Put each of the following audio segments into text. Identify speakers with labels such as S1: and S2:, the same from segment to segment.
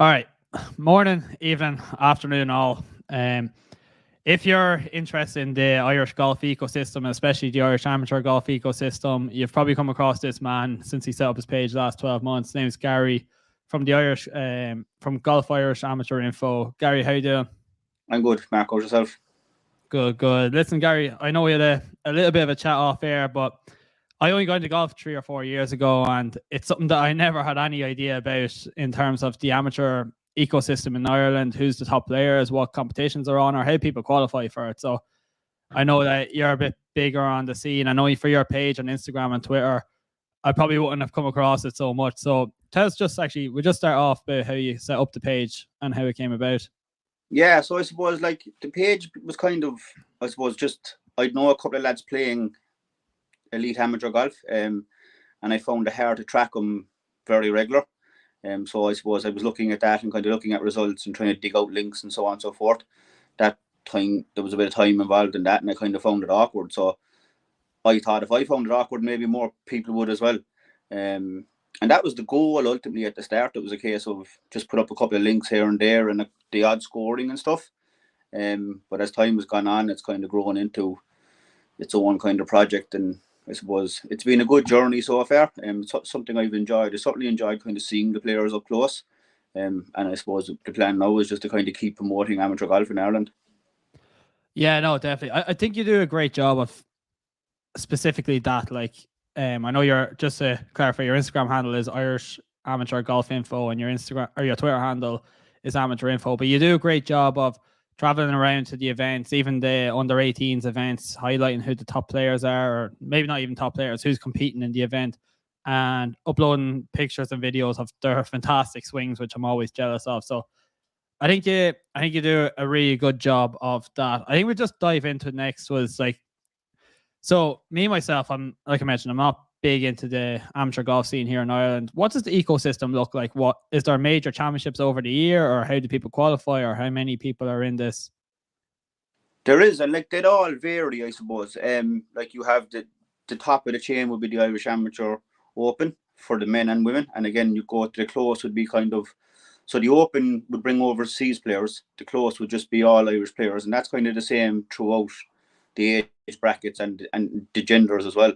S1: All right. Morning, evening, afternoon, all. If you're interested in the Irish golf ecosystem, especially the Irish amateur golf ecosystem, you've probably come across this man since he set up his page last 12 months. His name is Gary from the Irish, from Golf Irish Amateur Info. Gary, how you doing?
S2: I'm good, Mark. How's yourself?
S1: Good. Listen, Gary, I know we had a little bit of a chat off air, but I only got into golf 3 or 4 years ago, and it's something that I never had any idea about in terms of the amateur ecosystem in Ireland, who's the top players, what competitions are on, or how people qualify for it. So I know that you're a bit bigger on the scene. I know for your page on Instagram and Twitter, I probably wouldn't have come across it so much. So tell us we'll just start off about how you set up the page and how it came about.
S2: Yeah, so I suppose like the page was kind of, I suppose just, I'd know a couple of lads playing elite amateur golf, and I found it hard to track them very regular. So I suppose I was looking at that and kind of looking at results and trying to dig out links and so on and so forth. That time, there was a bit of time involved in that, and I kind of found it awkward. So I thought if I found it awkward, maybe more people would as well. And that was the goal ultimately at the start. It was a case of just put up a couple of links here and there and the odd scoring and stuff. But as time has gone on, it's kind of grown into its own kind of project, and I suppose it's been a good journey so far. It's something I've enjoyed. I certainly enjoyed kind of seeing the players up close. And I suppose the plan now is just to kind of keep promoting amateur golf in Ireland.
S1: Yeah, no, definitely. I think you do a great job of specifically that. Like, I know you're, just to clarify, your Instagram handle is Irish Amateur Golf Info, and your Instagram or your Twitter handle is Amateur Info. But you do a great job of traveling around to the events, even the under 18s events, highlighting who the top players are, or maybe not even top players, who's competing in the event, and uploading pictures and videos of their fantastic swings, which I'm always jealous of. So I think you do a really good job of that. I think we just dive into next was like, so me myself, I'm like I mentioned, I'm not big into the amateur golf scene here in Ireland. What does the ecosystem look like? What is there major championships over the year, or how do people qualify, or how many people are in this?
S2: There is, and like they'd all vary, I suppose. Like you have the top of the chain would be the Irish Amateur Open for the men and women, and again you go to the close would be kind of, so the Open would bring overseas players, the close would just be all Irish players, and that's kind of the same throughout the age brackets and the genders as well.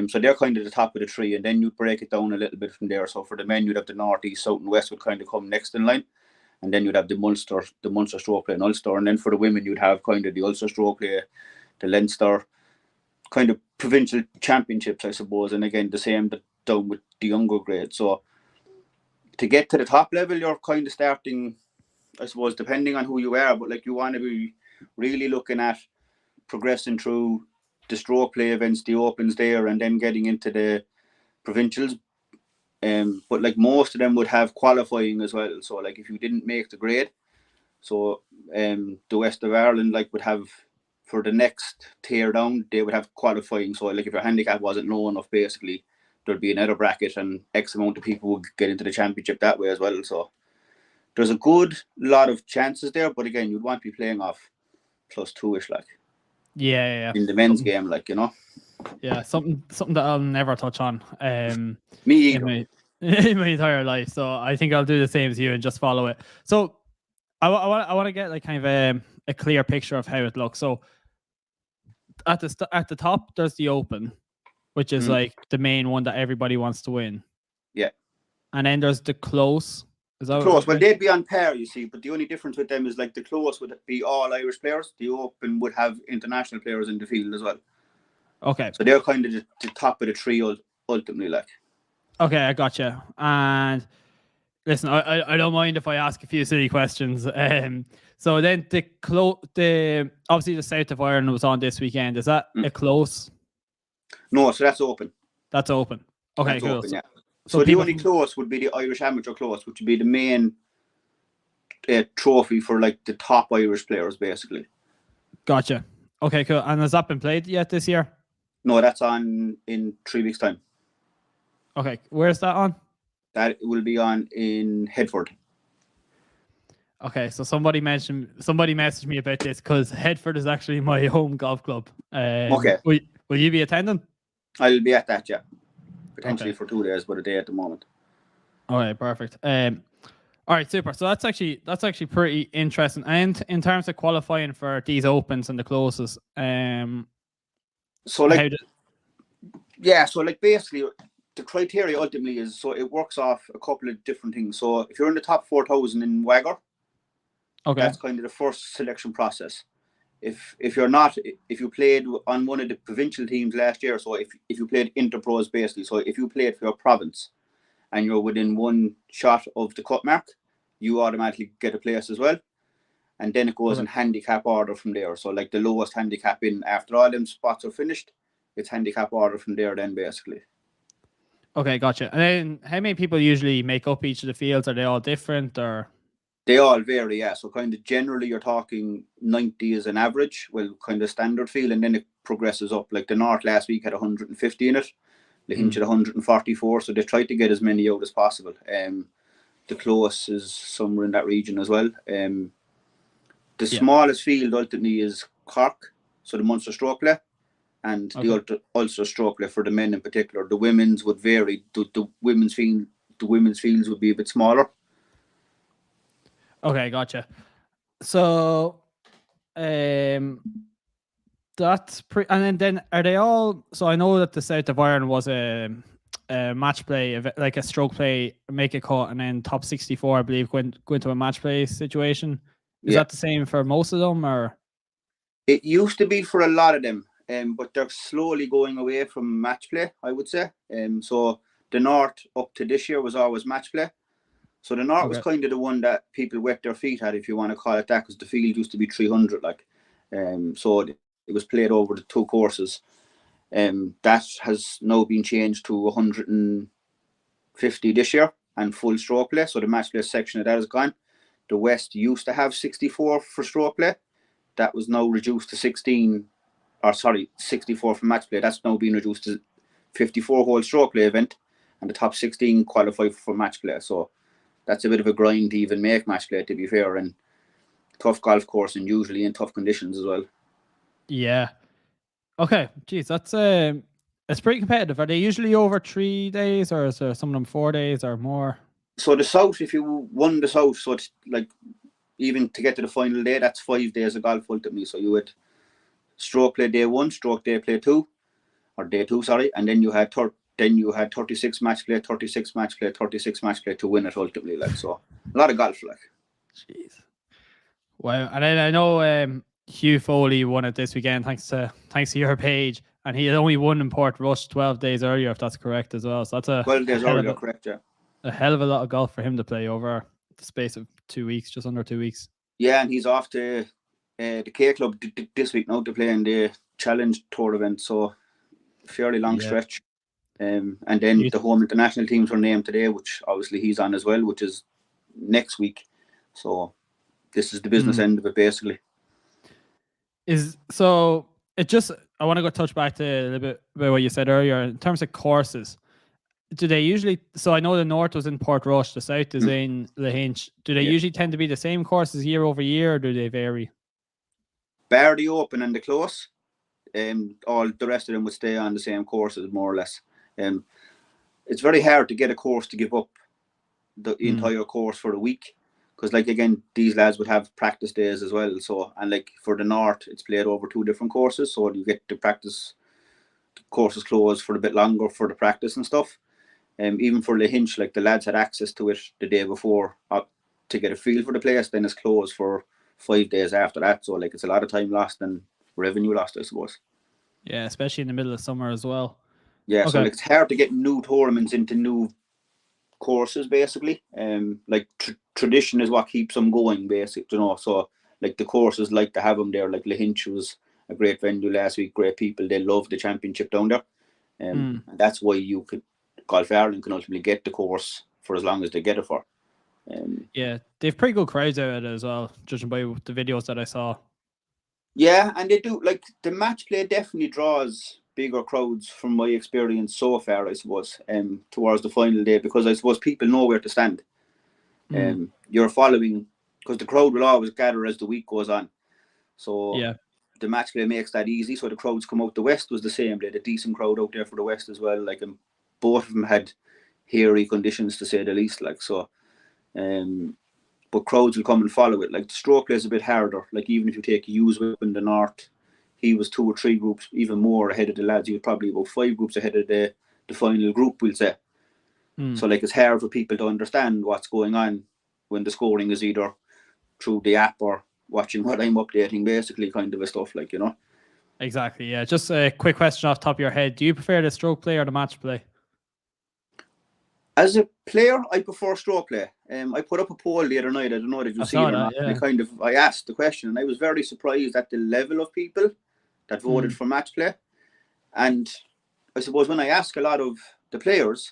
S2: So they're kind of the top of the tree, and then you break it down a little bit from there. So for the men, you'd have the north, east, south, and west would kind of come next in line, and then you'd have the Munster stroke play and Ulster, and then for the women, you'd have kind of the Ulster stroke play, the Leinster, kind of provincial championships, I suppose, and again the same down with the younger grade. So to get to the top level, you're kind of starting, I suppose, depending on who you are, but like you want to be really looking at progressing through the stroke play events, the Opens there, and then getting into the provincials. But like most of them would have qualifying as well. So like if you didn't make the grade, so the West of Ireland like would have, for the next tier down, they would have qualifying. So like if your handicap wasn't low enough, basically there'd be another bracket and X amount of people would get into the championship that way as well. So there's a good lot of chances there, but again, you'd want to be playing off +2-ish, like.
S1: Yeah.
S2: In the men's game, like, you know.
S1: Yeah, something that I'll never touch on.
S2: Me either.
S1: In my entire life. So I think I'll do the same as you and just follow it. So I want to get like kind of a clear picture of how it looks. So at the top, there's the Open, which is like the main one that everybody wants to win.
S2: Yeah.
S1: And then there's the close.
S2: Is that close? Well, they'd be on par, you see, but the only difference with them is like the close would be all Irish players. The Open would have international players in the field as well.
S1: Okay.
S2: So they're kind of the top of the tree ultimately, like.
S1: Okay, I gotcha. And listen, I don't mind if I ask a few silly questions. So then the obviously the south of Ireland was on this weekend. Is that a close?
S2: No, so that's Open.
S1: That's Open. Okay,
S2: that's
S1: cool.
S2: Open, yeah. So the only close would be the Irish Amateur Close, which would be the main trophy for like the top Irish players, basically.
S1: Gotcha. Okay, cool. And has that been played yet this year?
S2: No, that's on in 3 weeks' time.
S1: Okay, where's that on?
S2: That will be on in Headford.
S1: Okay, so somebody messaged me about this because Headford is actually my home golf club.
S2: Okay.
S1: Will you be attending?
S2: I'll be at that, yeah. Potentially for 2 days, but a day at the moment.
S1: All right, perfect. All All right, super. So that's actually pretty interesting. And in terms of qualifying for these opens and the closes,
S2: so like basically the criteria ultimately is, so it works off a couple of different things. So if you're in the top 4,000 in WAGR,
S1: okay,
S2: that's kind of the first selection process. If you're not, if you played on one of the provincial teams last year, so if you played interpros basically, so if you played for your province and you're within one shot of the cut mark, you automatically get a place as well. And then it goes in handicap order from there. So like the lowest handicap in after all them spots are finished, it's handicap order from there then basically.
S1: Okay, gotcha. And then how many people usually make up each of the fields? Are they all different or?
S2: They all vary, yeah. So kind of generally you're talking 90 as an average, well, kind of standard field, and then it progresses up. Like the North last week had 150 in it, the Hinch had 144, so they tried to get as many out as possible. The Close is somewhere in that region as well. The smallest field ultimately is Cork, so the Munster Stroke Play, and the Ulster Stroke Play for the men in particular. The women's would vary. The women's fields would be a bit smaller.
S1: Okay, gotcha. So, that's pretty. And then are they all? So I know that the South of Ireland was a match play, like a stroke play, make a cut, and then top 64, I believe, go into a match play situation. Is that the same for most of them, or?
S2: It used to be for a lot of them, but they're slowly going away from match play, I would say. So the North up to this year was always match play. So the North was kind of the one that people wet their feet at, if you want to call it that, because the field used to be 300, like. So it was played over the two courses. That has now been changed to 150 this year and full stroke play. So the match play section of that is gone. The West used to have 64 for stroke play. That was now reduced to 64 for match play. That's now been reduced to 54 hole stroke play event, and the top 16 qualify for match play. So that's a bit of a grind to even make match play, to be fair, and tough golf course and usually in tough conditions as well.
S1: Yeah. Okay. Geez, that's it's pretty competitive. Are they usually over 3 days, or is there some of them 4 days or more?
S2: So the South, if you won the South, so it's like even to get to the final day, that's 5 days of golf ultimately. So you had stroke play day 1, stroke day 2, and then you had 36 match play, 36 match play, 36 match play to win it ultimately. Like, so a lot of golf, like.
S1: Jeez. Wow. And then I know Hugh Foley won it this weekend thanks to your page, and he had only won in Port Rush 12 days earlier, if that's correct as well. So that's
S2: 12 days earlier, correct, yeah.
S1: A hell of a lot of golf for him to play over the space of 2 weeks, just under 2 weeks.
S2: Yeah, and he's off to the K Club this week now to play in the Challenge Tour event, so fairly long stretch. And then the home international teams were named today, which obviously he's on as well, which is next week. So this is the business end of it, basically.
S1: I want to go touch back to a little bit about what you said earlier in terms of courses. Do they usually? So I know the North was in Port Rush, the South is in the Hinch. Do they usually tend to be the same courses year over year, or do they vary?
S2: Bar the Open and the Close, all the rest of them would stay on the same courses more or less. It's very hard to get a course to give up the entire course for a week, because like again, these lads would have practice days as well. So, and like for the North, it's played over 2 different courses, so you get the practice courses closed for a bit longer for the practice and stuff. Even for the Hinch, like the lads had access to it the day before to get a feel for the place, then it's closed for 5 days after that. So like it's a lot of time lost and revenue lost, I suppose.
S1: Yeah, especially in the middle of summer as well.
S2: Yeah, so like, it's hard to get new tournaments into new courses, basically. Like tradition is what keeps them going, basically, you know. So like the courses like to have them there. Like Le Hinch was a great venue last week, great people. They love the championship down there. And that's why Golf Ireland can ultimately get the course for as long as they get it for.
S1: Yeah, they have pretty good crowds out at it as well, judging by the videos that I saw.
S2: Yeah, and they do, like, the match play definitely draws bigger crowds from my experience so far, I suppose, towards the final day, because I suppose people know where to stand. You're following, because the crowd will always gather as the week goes on. So the match play makes that easy. So the crowds come out. The West was the same. They had a decent crowd out there for the West as well. Like, both of them had hairy conditions, to say the least. Like, so But crowds will come and follow it. Like the stroke play is a bit harder. Like even if you take Hughes in the north, he was 2 or 3 groups even more ahead of the lads. He was probably about 5 groups ahead of the final group, we'll say. So like it's hard for people to understand what's going on when the scoring is either through the app or watching what I'm updating, basically, kind of a stuff, like, you know.
S1: Exactly, yeah. Just a quick question off the top of your head. Do you prefer the stroke play or the match play?
S2: As a player, I prefer stroke play. I put up a poll the other night. I don't know if you see it or not. Yeah. I asked the question, and I was very surprised at the level of people that voted for match play. And I suppose when I ask a lot of the players,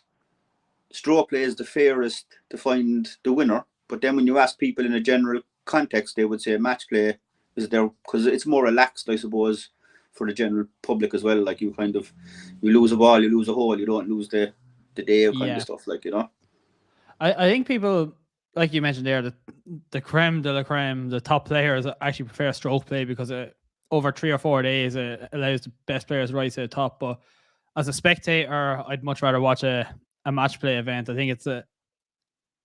S2: stroke play is the fairest to find the winner. But then when you ask people in a general context, they would say match play is there because it's more relaxed, I suppose, for the general public as well. Like you lose a ball, you lose a hole, you don't lose the day kind of stuff, like, you know.
S1: I think people, like you mentioned there, the creme de la creme, the top players actually prefer stroke play because over 3 or 4 days it allows the best players right to the top. But as a spectator, I'd much rather watch a match play event. I think it's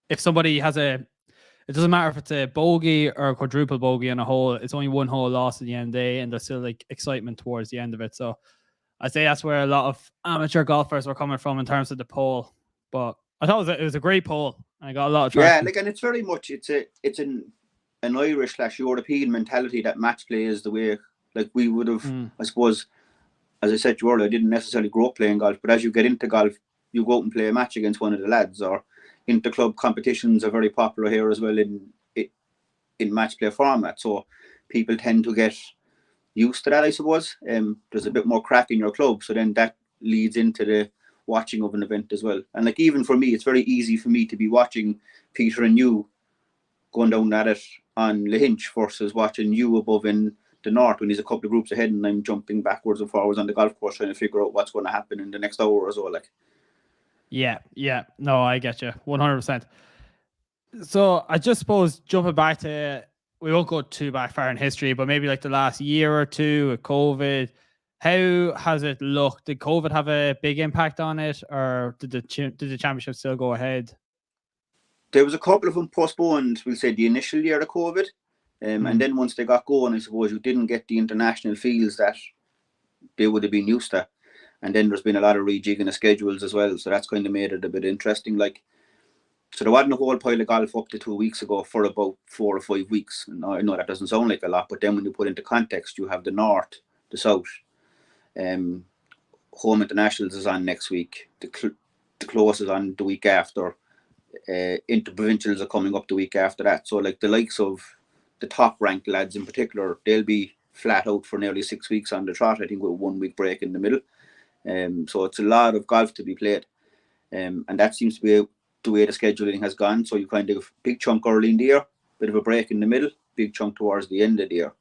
S1: if somebody has it doesn't matter if it's a bogey or a quadruple bogey on a hole, it's only 1 hole lost at the end of the day, and there's still like excitement towards the end of it. So I'd say that's where a lot of amateur golfers were coming from in terms of the poll. But I thought it was a great poll. I got a lot of traction.
S2: Yeah, like, and it's very much it's an Irish/European mentality that match play is the way. Like we would have, I suppose, as I said to you earlier, I didn't necessarily grow up playing golf, but as you get into golf, you go out and play a match against one of the lads, or inter-club competitions are very popular here as well in match play format. So people tend to get used to that, I suppose. There's a bit more crack in your club, so then that leads into the watching of an event as well. And like even for me, it's very easy for me to be watching Peter and you going down at it on Lahinch versus watching you above in the north when he's a couple of groups ahead and I'm jumping backwards and forwards on the golf course trying to figure out what's going to happen in the next hour or so. Like,
S1: yeah, no, I get you 100%. So I just suppose jumping back to, we won't go too back far in history, but maybe like the last year or two with COVID, how has it looked? Did COVID have a big impact on it, or did the championship still go ahead?
S2: There was a couple of them postponed, we'll say the initial year of COVID. And then once they got going, I suppose you didn't get the international fields that they would have been used to. And then there's been a lot of rejigging of schedules as well. So that's kind of made it a bit interesting. Like, so there wasn't a whole pile of golf up to 2 weeks ago for about 4 or 5 weeks. And I know that doesn't sound like a lot, but then when you put into context, you have the north, the south. Home internationals is on next week. The close is on the week after. Interprovincials are coming up the week after that. So like the likes of the top ranked lads in particular, they'll be flat out for nearly 6 weeks on the trot, I think, with a 1 week break in the middle. So it's a lot of golf to be played. And that seems to be the way the scheduling has gone. So you kind of big chunk early in the year, bit of a break in the middle, big chunk towards the end of the year.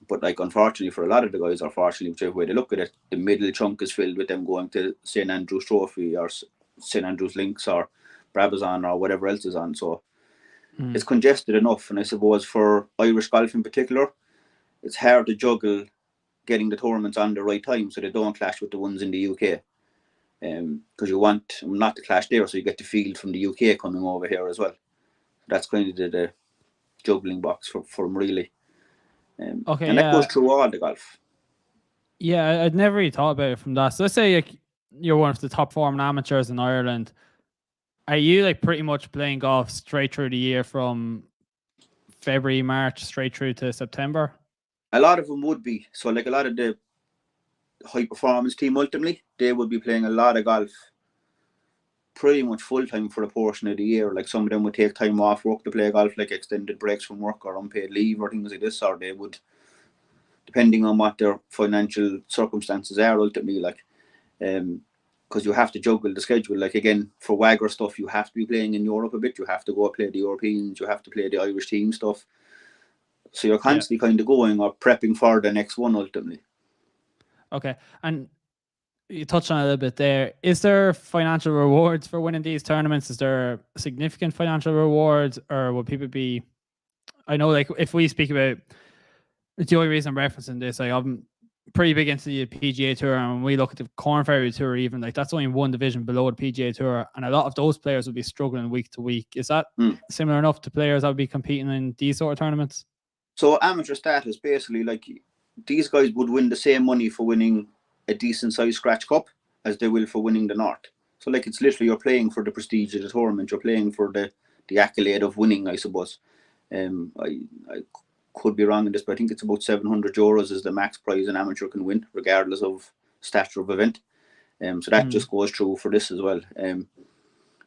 S2: But like, unfortunately for a lot of the guys, or fortunately, whichever way they look at it, the middle chunk is filled with them going to St. Andrew's Trophy or St. Andrew's Links or Brabazon or whatever else is on. So it's congested enough. And I suppose for Irish golf in particular, it's hard to juggle getting the tournaments on the right time so they don't clash with the ones in the UK. Because you want not to clash there, so you get the field from the UK coming over here as well. That's kind of the juggling box for them, really.
S1: Okay,
S2: and that goes through all the golf.
S1: Yeah, I'd never really thought about it from that. So let's say you're one of the top form amateurs in Ireland. Are you like pretty much playing golf straight through the year from February, March, straight through to September?
S2: A lot of them would be. So like a lot of the high performance team, ultimately, they would be playing a lot of golf pretty much full time for a portion of the year. Like some of them would take time off work to play golf, like extended breaks from work or unpaid leave or things like this, or they would, depending on what their financial circumstances are, ultimately, like, because you have to juggle the schedule. Like, again, for Wagger stuff, you have to be playing in Europe a bit. You have to go play the Europeans. You have to play the Irish team stuff. So you're constantly kind of going or prepping for the next one, ultimately.
S1: Okay. And you touched on it a little bit there. Is there financial rewards for winning these tournaments? Is there significant financial rewards, or will people be, I know, like, if we speak about, it's the only reason I'm referencing this, like, pretty big into the PGA Tour, and when we look at the Corn Ferry Tour, even like that's only one division below the PGA Tour, and a lot of those players would be struggling week to week. Is that similar enough to players that would be competing in these sort of tournaments?
S2: So amateur status, basically, like these guys would win the same money for winning a decent sized scratch cup as they will for winning the North. So like it's literally you're playing for the prestige of the tournament, you're playing for the accolade of winning, I suppose. I could be wrong in this, but I think it's about €700 is the max prize an amateur can win, regardless of stature of event. So that just goes through for this as well.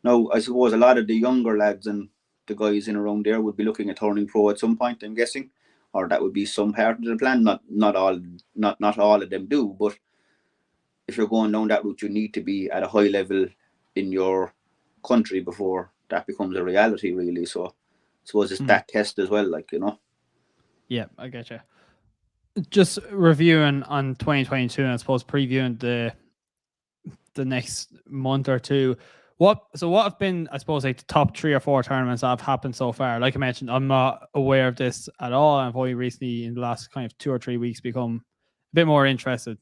S2: Now, I suppose a lot of the younger lads and the guys in around there would be looking at turning pro at some point, I'm guessing, or that would be some part of the plan. Not all of them do, but if you're going down that route, you need to be at a high level in your country before that becomes a reality, really. So I suppose it's that test as well, like, you know.
S1: Yeah, I get you. Just reviewing on 2022, and I suppose previewing the next month or two. What have been, I suppose, like the top 3 or 4 tournaments that have happened so far? Like I mentioned, I'm not aware of this at all. I've only recently, in the last kind of 2 or 3 weeks, become a bit more interested.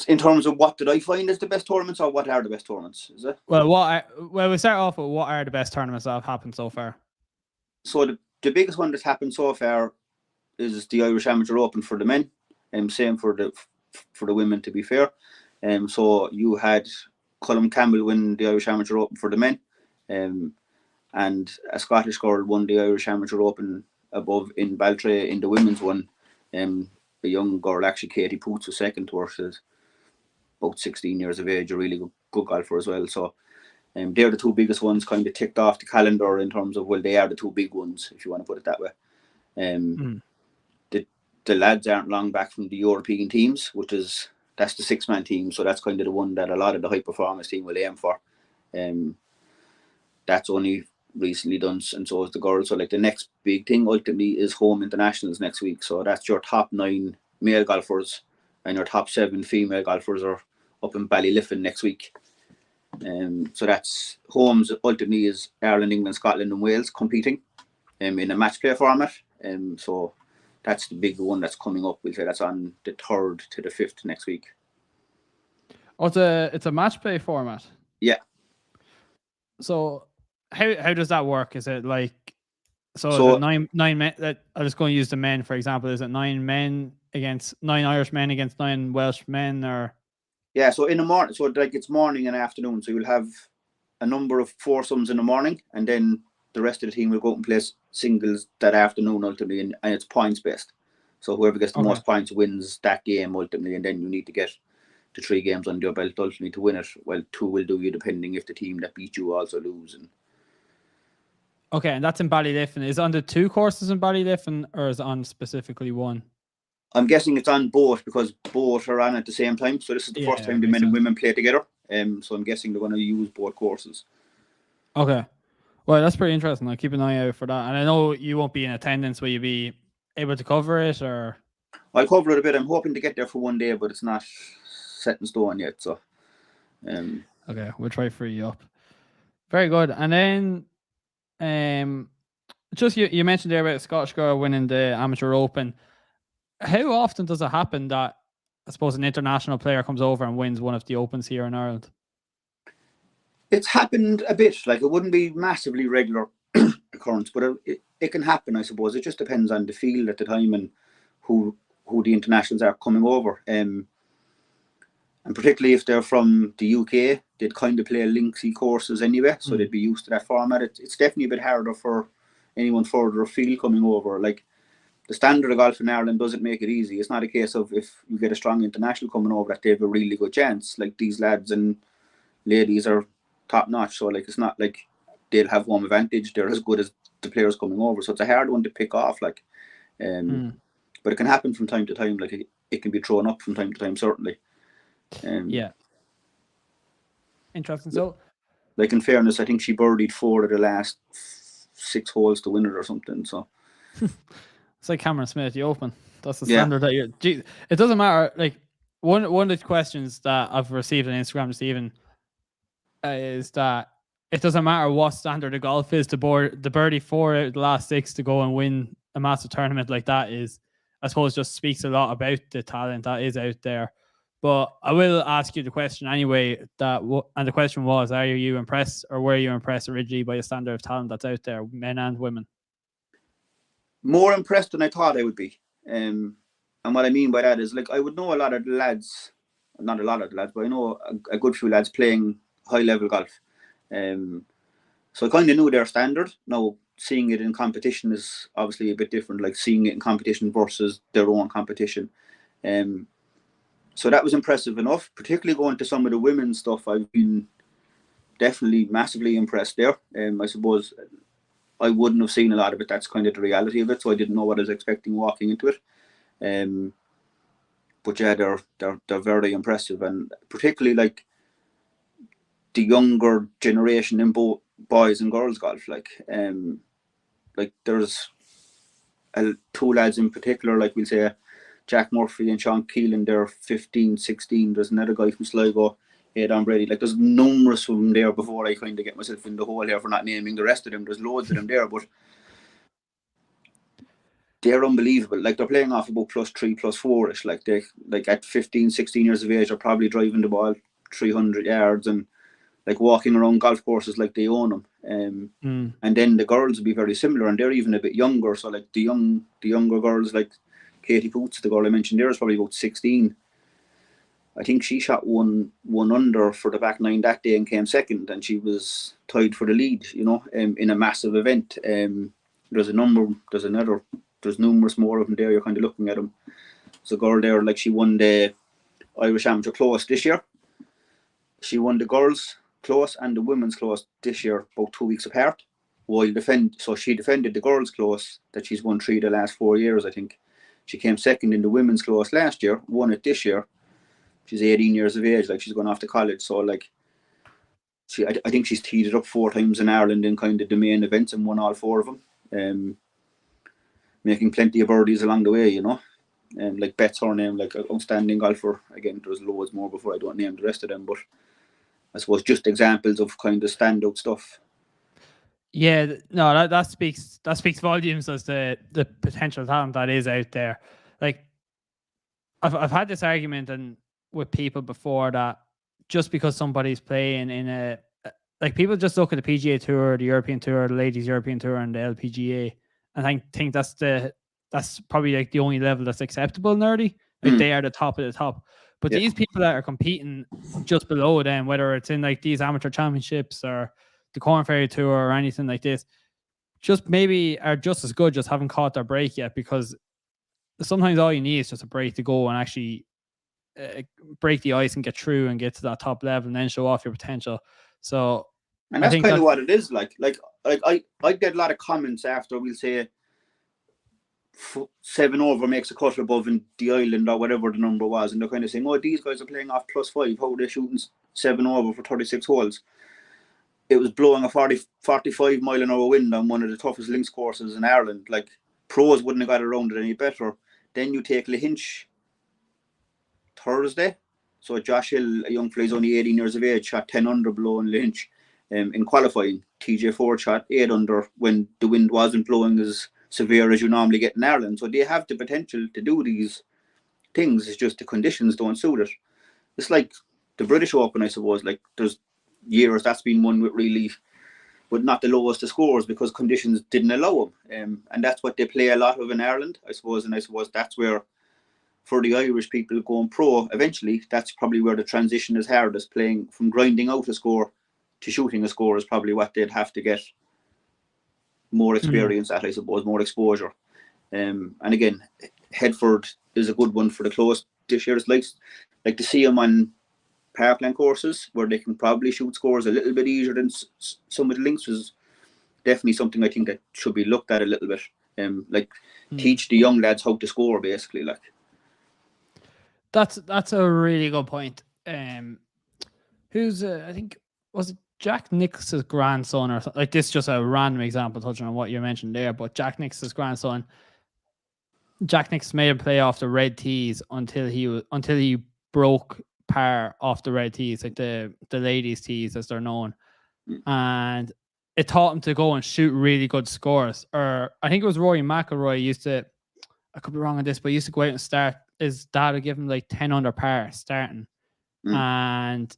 S2: In terms of what did I find as the best tournaments, or what are the best tournaments? Is it?
S1: Well, we start off with what are the best tournaments that have happened so far?
S2: So the biggest one that's happened so far is the Irish Amateur Open for the men, and same for the women, to be fair. So you had Colm Campbell win the Irish Amateur Open for the men, and a Scottish girl won the Irish Amateur Open above in Baltray in the women's one. A young girl, actually, Katie Poots, was second to her. She's about 16 years of age, a really good golfer as well. So they're the 2 biggest ones kind of ticked off the calendar in terms of, well, they are the 2 big ones, if you want to put it that way. The lads aren't long back from the European teams, that's the 6-man team. So that's kind of the one that a lot of the high performance team will aim for. That's only recently done, and so is the girls. So like the next big thing ultimately is home internationals next week. So that's your top 9 male golfers and your top 7 female golfers are up in Ballyliffin next week. So that's homes ultimately is Ireland, England, Scotland and Wales competing in a match play format. So that's the big one that's coming up. We'll say that's on the 3rd to the 5th next week.
S1: Oh, it's a match play format?
S2: Yeah.
S1: So how does that work? Is it like so 9 men? I'm just going to use the men for example. Is it 9 men against 9 Irish men against 9 Welsh men, or? Yeah,
S2: so in the morning, so like it's morning and afternoon. So you'll have a number of foursomes in the morning, and then the rest of the team will go out and play singles that afternoon ultimately, and it's points based. So whoever gets the most points wins that game ultimately, and then you need to get the 3 games under your belt ultimately to win it. Well, 2 will do you depending if the team that beat you also lose.
S1: Okay, and that's in Ballyliffin. Is it on the 2 courses in Ballyliffin, or is it on specifically one?
S2: I'm guessing it's on both because both are on at the same time. So this is the first time the men and women play together. So I'm guessing they're going to use both courses.
S1: Okay. Well, that's pretty interesting. I'll keep an eye out for that. And I know you won't be in attendance. Will you be able to cover it, or?
S2: I'll cover it a bit. I'm hoping to get there for one day, but it's not set in stone yet. So,
S1: okay, we'll try to free you up. Very good. And then, just you mentioned there about Scottish girl winning the Amateur Open. How often does it happen that, I suppose, an international player comes over and wins one of the Opens here in Ireland?
S2: It's happened a bit. Like, it wouldn't be massively regular occurrence, but it can happen, I suppose. It just depends on the field at the time and who the internationals are coming over. And particularly if they're from the UK, they'd kind of play linksy courses anyway, so they'd be used to that format. It's definitely a bit harder for anyone further afield coming over. Like, the standard of golf in Ireland doesn't make it easy. It's not a case of if you get a strong international coming over that they have a really good chance. Like, these lads and ladies are top notch, so like it's not like they'll have home advantage. They're as good as the players coming over, so it's a hard one to pick off. Like, but it can happen from time to time. Like, it can be thrown up from time to time, certainly.
S1: Yeah. Interesting. So,
S2: like, in fairness, I think she birdied 4 of the last 6 holes to win it or something. So.
S1: It's like Cameron Smith, the Open. That's the standard that you're. Gee, it doesn't matter. Like, one of the questions that I've received on Instagram this evening is that it doesn't matter what standard of golf is. The birdie 4 out of the last 6 to go and win a massive tournament like that is I suppose just speaks a lot about the talent that is out there. But I will ask you the question anyway. And the question was: are you impressed, or were you impressed originally by the standard of talent that's out there, men and women?
S2: More impressed than I thought I would be. And what I mean by that is, like, I would know a lot of the lads, not a lot of the lads, but I know a good few lads playing high level golf. So I kind of knew their standard. Now, seeing it in competition is obviously a bit different, like seeing it in competition versus their own competition. So that was impressive enough, particularly going to some of the women's stuff. I've been definitely massively impressed there. I suppose I wouldn't have seen a lot of it. That's kind of the reality of it. So I didn't know what I was expecting walking into it. But yeah, they're very impressive, and particularly like the younger generation in both boys and girls golf. Like there's two lads in particular, like we'll say Jack Murphy and Sean Keelan. They're 15, 16. There's another guy from Sligo, Aidan Brady. Like there's numerous of them there before I kind of get myself in the hole here for not naming the rest of them. There's loads of them there, but they're unbelievable. Like they're playing off about +3, +4ish. Like they at 15, 16 years of age are probably driving the ball 300 yards and like walking around golf courses like they own them. And then the girls will be very similar, and they're even a bit younger. So like the younger girls, like Katie Poots, the girl I mentioned there, is probably about 16. I think she shot one under for the back nine that day and came second, and she was tied for the lead, in a massive event. There's numerous more of them there. You're kind of looking at them. There's a girl there, like she won the Irish Amateur Close this year. She won the girls' close and the women's close this year, about 2 weeks apart. So she defended the girls' close that she's won 3 the last 4 years, I think. She came second in the women's close last year, won it this year. She's 18 years of age, like she's going off to college. So like, I think she's teed it up 4 times in Ireland in kind of the main events and won all 4 of them. Making plenty of birdies along the way, And like Beth's her name, like an outstanding golfer. Again, there's loads more before I don't name the rest of them, but I suppose just examples of kind of standout stuff.
S1: Yeah, no, that speaks volumes as the potential talent that is out there. Like I've had this argument and with people before that just because somebody's playing in like people just look at the PGA Tour, the European Tour, the Ladies European Tour, and the LPGA, and I think that's probably like the only level that's acceptable nerdy. Like they are the top of the top. But these people that are competing just below them, whether it's in like these amateur championships or the Corn Ferry Tour or anything like this, just maybe are just as good, just haven't caught their break yet, because sometimes all you need is just a break to go and actually break the ice and get through and get to that top level and then show off your potential. So,
S2: and that's kind of what it is. Like I get a lot of comments after, we'll say 7 over makes a cut above in the island or whatever the number was, and they're kind of saying, oh, these guys are playing off +5, how are they shooting 7 over for 36 holes? It was blowing a 45 mile an hour wind on one of the toughest links courses in Ireland. Like, pros wouldn't have got around it any better. Then you take Lahinch Thursday. So Josh Hill, a young fella, he's only 18 years of age, shot 10 under below in Lahinch in qualifying. TJ Ford shot 8 under when the wind wasn't blowing as severe as you normally get in Ireland. So they have the potential to do these things. It's just the conditions don't suit it. It's like the British Open, I suppose. Like, there's years that's been won with not the lowest of scores because conditions didn't allow them. And that's what they play a lot of in Ireland, I suppose. And I suppose that's where, for the Irish people going pro, eventually, that's probably where the transition is hardest. Playing from grinding out a score to shooting a score is probably what they'd have to get more experience at, I suppose, more exposure. And again, Headford is a good one for the close this year. It's like to see them on parkland courses where they can probably shoot scores a little bit easier than some of the links is definitely something I think that should be looked at a little bit. Teach the young lads how to score, basically. Like,
S1: that's a really good point. Who's I think, was it Jack Nicklaus's grandson or something? Like, this is just a random example touching on what you mentioned there, but Jack Nicklaus's grandson, Jack Nicklaus made him play off the red tees until he broke par off the red tees, like the ladies tees as they're known, and it taught him to go and shoot really good scores. Or I think it was Rory McIlroy used to, I could be wrong on this, but he used to go out and start. His dad would give him like 10 under par starting, and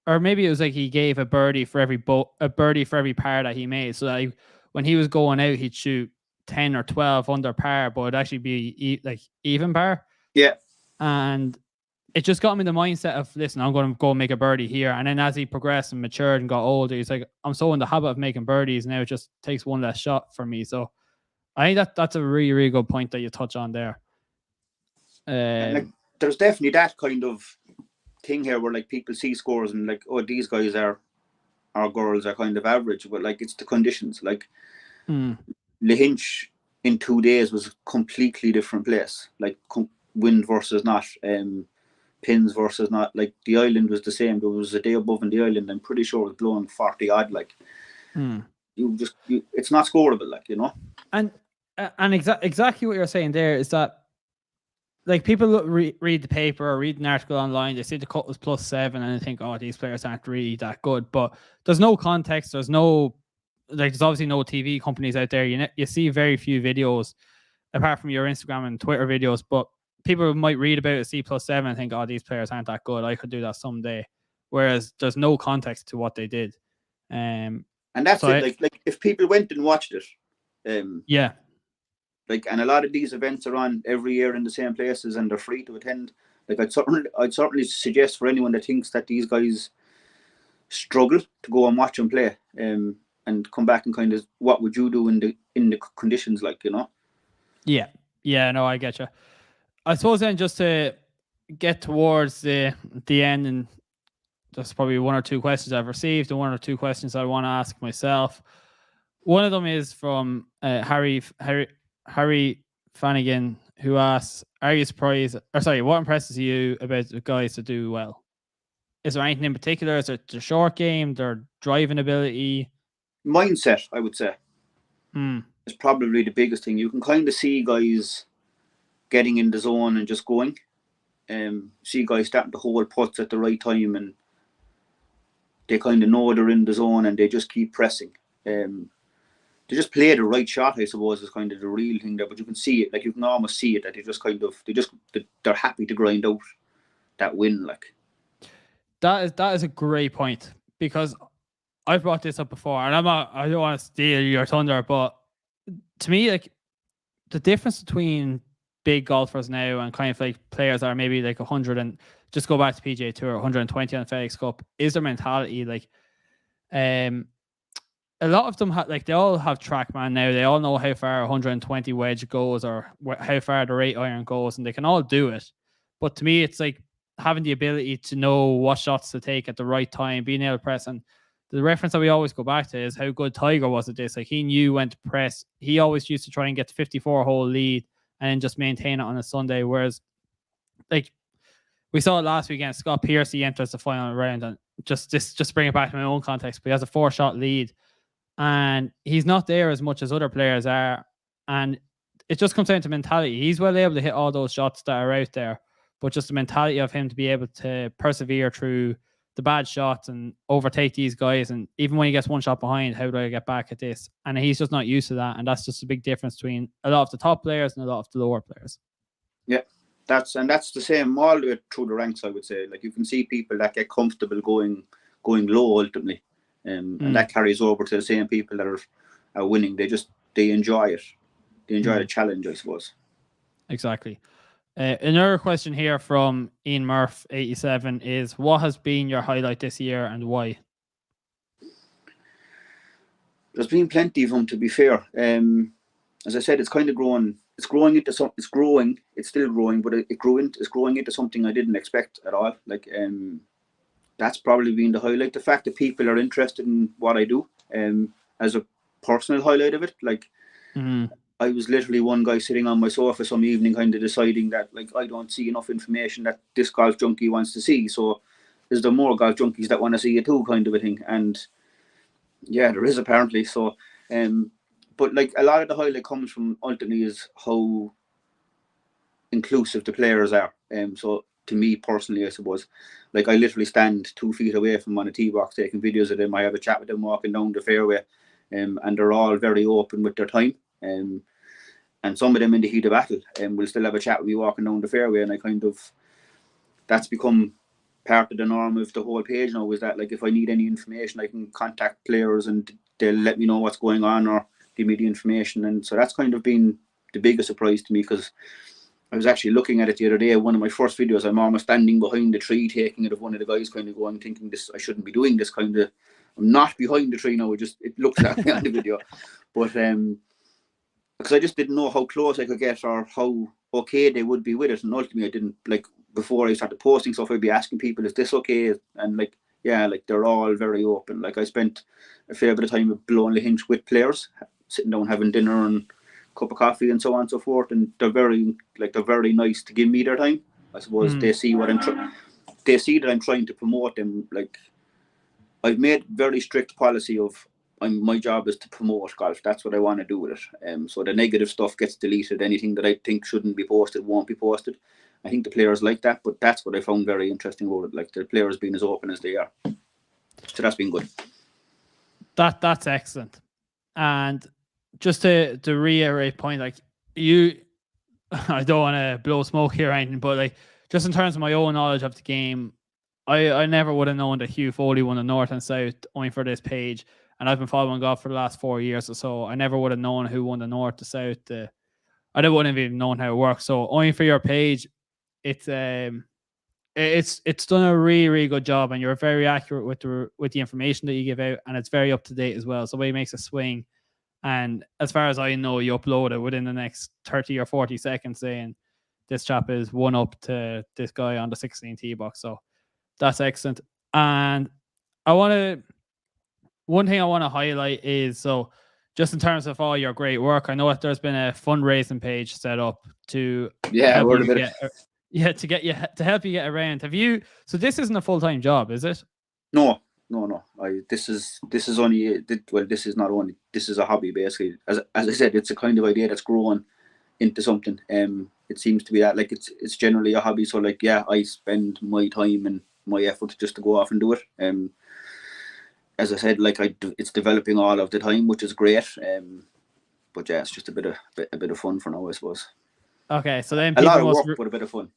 S1: or maybe it was like he gave a birdie for every par that he made. So like when he was going out, he'd shoot 10 or 12 under par, but it'd actually be like even par.
S2: Yeah.
S1: And it just got him in the mindset of, listen, I'm going to go make a birdie here. And then as he progressed and matured and got older, he's like, I'm so in the habit of making birdies now. It just takes one less shot for me. So I think that's a really, really good point that you touch on there.
S2: Like, there's definitely that kind of thing here where like people see scores and like, oh, these guys or girls are kind of average, but like it's the conditions. Like Lahinch in 2 days was a completely different place. Like wind versus not, pins versus not. Like the island was the same. There was a day above in the island. I'm pretty sure it was blowing 40 odd. Like it's not scoreable. Like, you know.
S1: And exactly what you're saying there is that, like, people read the paper or read an article online, they see the cut was +7 and they think, oh, these players aren't really that good. But there's no context. There's obviously no TV companies out there. You see very few videos apart from your Instagram and Twitter videos, but people might read about a C +7 and think, oh, these players aren't that good. I could do that someday. Whereas there's no context to what they did.
S2: And that's so it. Like if people went and watched it,
S1: yeah.
S2: Like, and a lot of these events are on every year in the same places and they're free to attend. Like, I'd certainly suggest for anyone that thinks that these guys struggle to go and watch them play, and come back and kind of, what would you do in the conditions, like, you know?
S1: Yeah, no, I get you. I suppose then, just to get towards the end, and there's probably one or two questions I've received and one or two questions I want to ask myself. One of them is from Harry Flanagan, who asks, are you surprised, what impresses you about the guys that do well? Is there anything in particular? Is it the short game, their driving ability?
S2: Mindset, I would say. Is probably the biggest thing. You can kind of see guys getting in the zone and just going. See guys starting to hold putts at the right time, and they kind of know they're in the zone and they just keep pressing. They just play the right shot, I suppose, is kind of the real thing there. But you can see it, like, you can almost see it, that they're happy to grind out that win. Like,
S1: that is a great point, because I've brought this up before, and I don't want to steal your thunder, but to me, like, the difference between big golfers now and kind of like players that are maybe like 100 and just go back to PGA Tour, 120 on the FedEx Cup, is their mentality. Like, a lot of them they all have TrackMan now. They all know how far 120 wedge goes or how far the 8 iron goes, and they can all do it. But to me, it's like having the ability to know what shots to take at the right time, being able to press. And the reference that we always go back to is how good Tiger was at this. Like, he knew when to press. He always used to try and get the 54-hole lead and then just maintain it on a Sunday. Whereas, like, we saw it last weekend, Scott Piercy enters the final round, and just bring it back to my own context, but he has a 4-shot lead. And he's not there as much as other players are. And it just comes down to mentality. He's well able to hit all those shots that are out there, but just the mentality of him to be able to persevere through the bad shots and overtake these guys. And even when he gets one shot behind, how do I get back at this? And he's just not used to that. And that's just a big difference between a lot of the top players and a lot of the lower players.
S2: Yeah, that's the same all the way through the ranks, I would say. Like, you can see people that get comfortable going low ultimately. And that carries over to the same people that are winning. They enjoy it. They enjoy the challenge, I suppose.
S1: Exactly. Another question here from Ian Murph 87 is, what has been your highlight this year and why?
S2: There's been plenty of them, to be fair. As I said, it's kind of growing. It's growing. It's still growing, but it's growing into something I didn't expect at all. Like, that's probably been the highlight. The fact that people are interested in what I do, as a personal highlight of it. Like, I was literally one guy sitting on my sofa some evening, kind of deciding that, like, I don't see enough information that this golf junkie wants to see. So, is there more golf junkies that want to see it too, kind of a thing? And yeah, there is, apparently. So, but like, a lot of the highlight comes from ultimately is how inclusive the players are. So, to me personally, I suppose, like, I literally stand 2 feet away from them on a tee box taking videos of them. I have a chat with them walking down the fairway, and they're all very open with their time. and some of them in the heat of battle, and will still have a chat with me walking down the fairway, and I kind of, that's become part of the norm of the whole page now, is that like if I need any information, I can contact players and they'll let me know what's going on or give me the information. And so that's kind of been the biggest surprise to me, because I was actually looking at it the other day. One of my first videos, I'm almost standing behind the tree taking it of one of the guys, kind of going, thinking this, I shouldn't be doing this kind of, I'm not behind the tree now, it looks that way on the video. But because I just didn't know how close I could get or how okay they would be with it. And ultimately I didn't, like, before I started posting stuff, I'd be asking people, is this okay? And like, yeah, like they're all very open. Like I spent a fair bit of time blowing the hinge with players, sitting down having dinner and a cup of coffee and so on and so forth. And they're very nice to give me their time. I suppose they see what they see that I'm trying to promote them. Like I've made very strict policy of my job is to promote golf. That's what I want to do with it. So the negative stuff gets deleted. Anything that I think shouldn't be posted won't be posted. I think the players like that, but that's what I found very interesting about it. Like the players being as open as they are. So that's been good.
S1: That's excellent. And just to reiterate point, like you, I don't want to blow smoke here or anything, but like just in terms of my own knowledge of the game, I never would have known that Hugh Foley won the North and South only for this page. And I've been following golf for the last 4 years or so. I never would have known who won the North, the South. I wouldn't have even known how it works. So only for your page, it's done a really, really good job, and you're very accurate with the information that you give out, and it's very up to date as well. So when he makes a swing, and as far as I know, you upload it within the next 30 or 40 seconds saying this chap is one up to this guy on the 16 tee box. So that's excellent. And one thing I want to highlight is, so just in terms of all your great work, I know that there's been a fundraising page set up to help you get around. Have you? So this isn't a full-time job, is it?
S2: No. This is only, well, this is not only, this is a hobby basically. As I said, it's a kind of idea that's grown into something. It seems to be that, like, it's generally a hobby. So like, yeah, I spend my time and my effort just to go off and do it. As I said, like it's developing all of the time, which is great. But yeah, it's just a bit of fun for now, I suppose.
S1: Okay, so then
S2: a lot of work, but a bit of fun.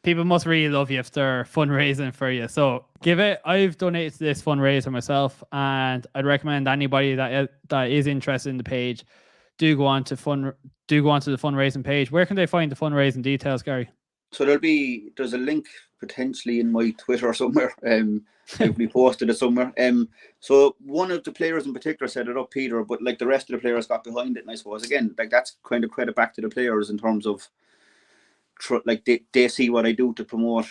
S1: People must really love you if they're fundraising for you. So I've donated to this fundraiser myself, and I'd recommend anybody that is interested in the page, do go on to the fundraising page. Where can they find the fundraising details, Gary?
S2: So there's a link potentially in my Twitter somewhere. It'll be posted it somewhere. So one of the players in particular set it up, Peter, but like the rest of the players got behind it. And I suppose again, like that's kind of credit back to the players in terms of like they see what I do to promote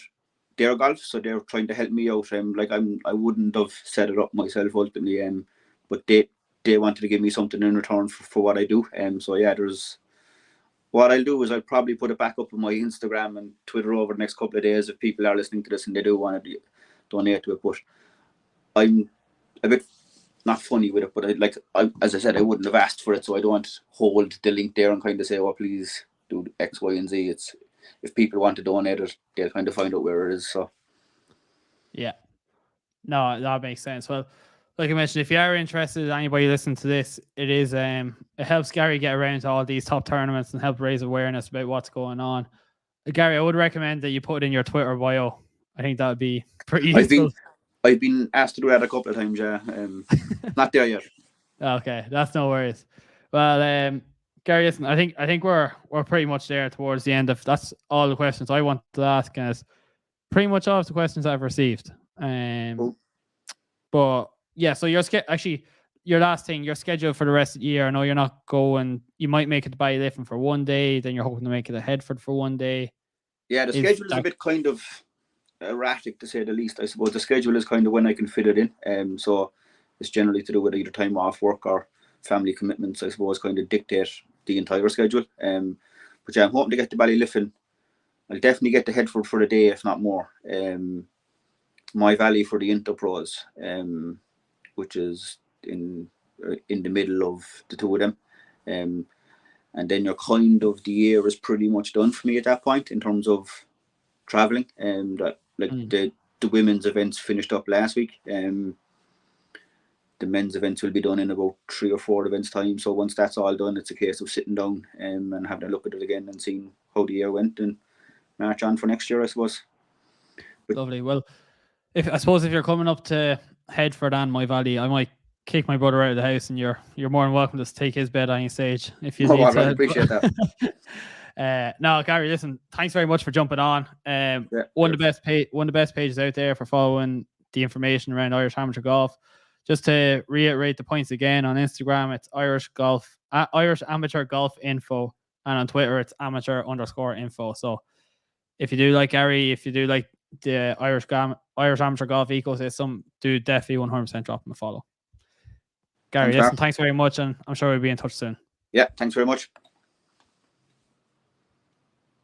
S2: their golf, so they're trying to help me out. I wouldn't have set it up myself ultimately. But they wanted to give me something in return for what I do. So yeah, what I'll do is I'll probably put it back up on my Instagram and Twitter over the next couple of days if people are listening to this and they do want to donate to it. But I'm a bit not funny with it, but as I said, I wouldn't have asked for it, so I don't hold the link there and kind of say, oh, please do X, Y, and Z. It's if people want to donate it, they'll kind of find out where it is. So
S1: yeah, no, that makes sense. Well, like I mentioned, if you are interested, anybody listening to this, it helps Gary get around to all these top tournaments and help raise awareness about what's going on. Gary, I would recommend that you put it in your Twitter bio. I think that would be pretty useful.
S2: I've been asked to do that a couple of times, yeah. Not there yet.
S1: Okay, that's no worries. Well, Gary, listen, I think we're pretty much there towards the end of. That's all the questions I want to ask, and it's pretty much all of the questions I've received.
S2: Cool.
S1: But yeah, so your last thing, your schedule for the rest of the year. I know you're not going. You might make it to Ballylifton for one day, then you're hoping to make it to Headford for one day.
S2: Yeah, the schedule is a bit kind of erratic, to say the least. I suppose the schedule is kind of when I can fit it in. So it's generally to do with either time off work or family commitments, I suppose, kind of dictate the entire schedule. But yeah, I'm hoping to get to Ballylifton. I'll definitely get to Headford for a day, if not more. My Valley for the Interpros, which is in the middle of the two of them. And then your kind of the year is pretty much done for me at that point in terms of traveling. The women's events finished up last week. the men's events will be done in about 3 or 4 events time. So once that's all done, it's a case of sitting down and having a look at it again and seeing how the year went and march on for next year, I suppose.
S1: Lovely. Well, I suppose if you're coming up to Headford and My Valley, I might kick my brother out of the house, and you're more than welcome to take his bed on your stage if you need to.
S2: I appreciate that.
S1: No, Gary, listen, thanks very much for jumping on. One of the best pages out there for following the information around Irish amateur golf. Just to reiterate the points again, on Instagram it's Irish Amateur Golf Info, and on Twitter it's amateur_info. So if you do like Gary, if you do like the Irish amateur golf ecosystem, do definitely 100% drop him a follow. Gary, thanks very much, and I'm sure we'll be in touch soon.
S2: Yeah, thanks very much.